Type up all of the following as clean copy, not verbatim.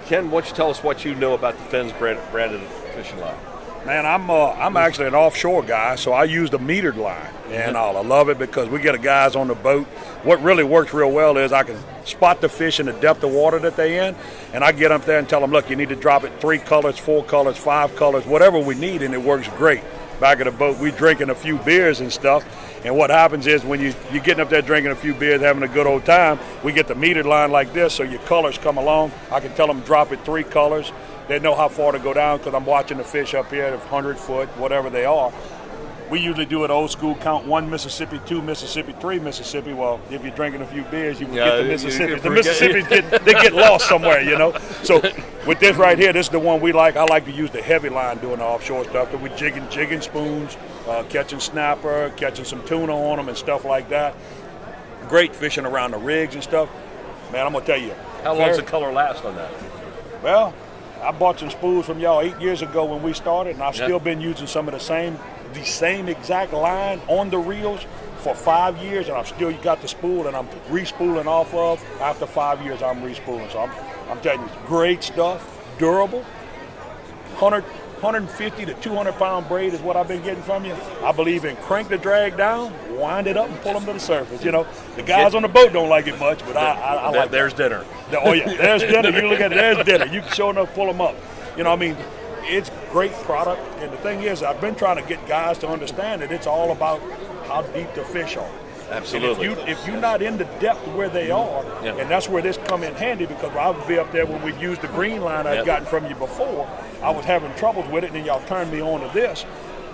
Ken, why don't you tell us what you know about the FINS branded fishing line? Man, I'm actually an offshore guy, so I use the metered line, and I love it because we get the guys on the boat. What really works real well is I can spot the fish in the depth of water that they're in, and I get up there and tell them, look, you need to drop it 3 colors, 4 colors, 5 colors, whatever we need, and it works great. Back at the boat, we drinking a few beers and stuff, and what happens is when you're getting up there drinking a few beers, having a good old time, we get the metered line like this, so your colors come along. I can tell them drop it 3 colors. They know how far to go down because I'm watching the fish up here at 100 foot, whatever they are. We usually do it old school, count 1 Mississippi, 2 Mississippi, 3 Mississippi. Well, if you're drinking a few beers, you can get the Mississippi. The Mississippis get lost somewhere, you know. So with this right here, this is the one we like. I like to use the heavy line doing the offshore stuff because we're jigging spoons, catching snapper, catching some tuna on them and stuff like that. Great fishing around the rigs and stuff. Man, I'm going to tell you. How long does the color last on that? Well, I bought some spools from y'all 8 years ago when we started, and I've still been using some of the same exact line on the reels for 5 years, and I've still got the spool, and I'm re-spooling off of. After 5 years, I'm re-spooling. So I'm telling you, great stuff, durable. 150 to 200 pound braid is what I've been getting from you. I believe in crank the drag down, wind it up, and pull them to the surface. You know, the guys on the boat don't like it much, but I like it. There's dinner. Oh, yeah, there's dinner. You look at it, there's dinner. You can sure enough pull them up. You know, I mean, it's great product. And the thing is, I've been trying to get guys to understand that it's all about how deep the fish are. Absolutely. And if you're not in the depth where they are, and that's where this come in handy, because I would be up there when we used the green line I'd gotten from you before. I was having troubles with it, and then y'all turned me on to this.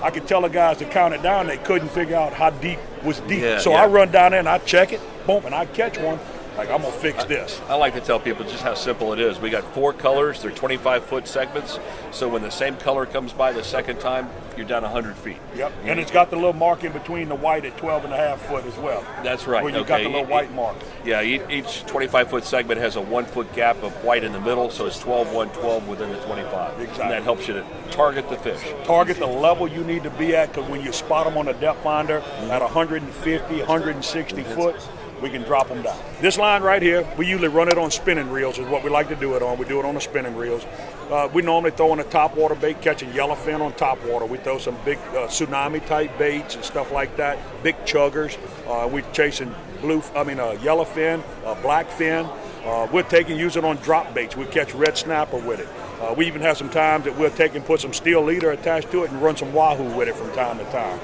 I could tell the guys to count it down. They couldn't figure out how deep was deep. I run down there and I check it, boom, and I catch one. Like, I'm going to fix this. I like to tell people just how simple it is. We got 4 colors. They're 25-foot segments. So when the same color comes by the second time, you're down 100 feet. Yep. And it's got the little mark in between the white at 12.5 foot as well. That's right. Where you got the little white mark. Yeah, each 25-foot segment has a 1 foot gap of white in the middle, so it's 12, 1, 12 within the 25. Exactly. And that helps you to target the fish. Target the level you need to be at, because when you spot them on a depth finder at 150, 160 foot, we can drop them down. This line right here, we usually run it on spinning reels is what we like to do it on. We do it on the spinning reels. We normally throw in a top water bait, catching yellowfin on top water. We throw some big tsunami type baits and stuff like that, big chuggers. We're chasing yellowfin, blackfin. We're use it on drop baits. We catch red snapper with it. We even have some times that we'll take and put some steel leader attached to it and run some wahoo with it from time to time.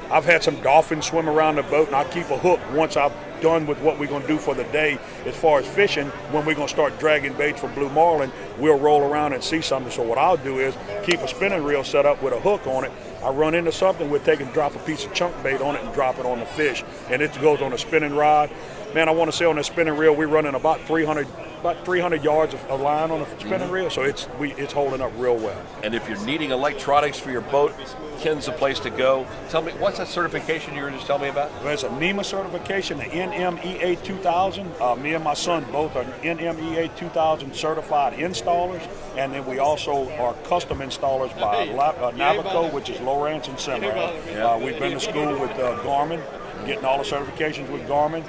I've had some dolphins swim around the boat, and I'll keep a hook once I'm done with what we're going to do for the day as far as fishing. When we're going to start dragging baits for blue marlin, we'll roll around and see something. So what I'll do is keep a spinning reel set up with a hook on it. I run into something, we'll take and drop a piece of chunk bait on it and drop it on the fish. And it goes on a spinning rod. Man, I want to say on the spinning reel, we're running about 300 yards of line on a spinning reel, so it's holding up real well. And if you're needing electronics for your boat, Ken's the place to go. Tell me, what's that certification you were just telling me about? Well, it's a NEMA certification, the NMEA 2000. Me and my son both are NMEA 2000 certified installers, and then we also are custom installers by Navico, which is Lowrance and Cimarron. We've been to school with Garmin, getting all the certifications with Garmin.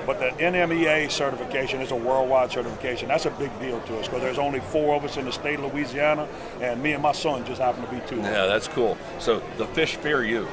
But the NMEA certification is a worldwide certification. That's a big deal to us because there's only 4 of us in the state of Louisiana, and me and my son just happen to be 2. Yeah, that's cool. So the fish fear you.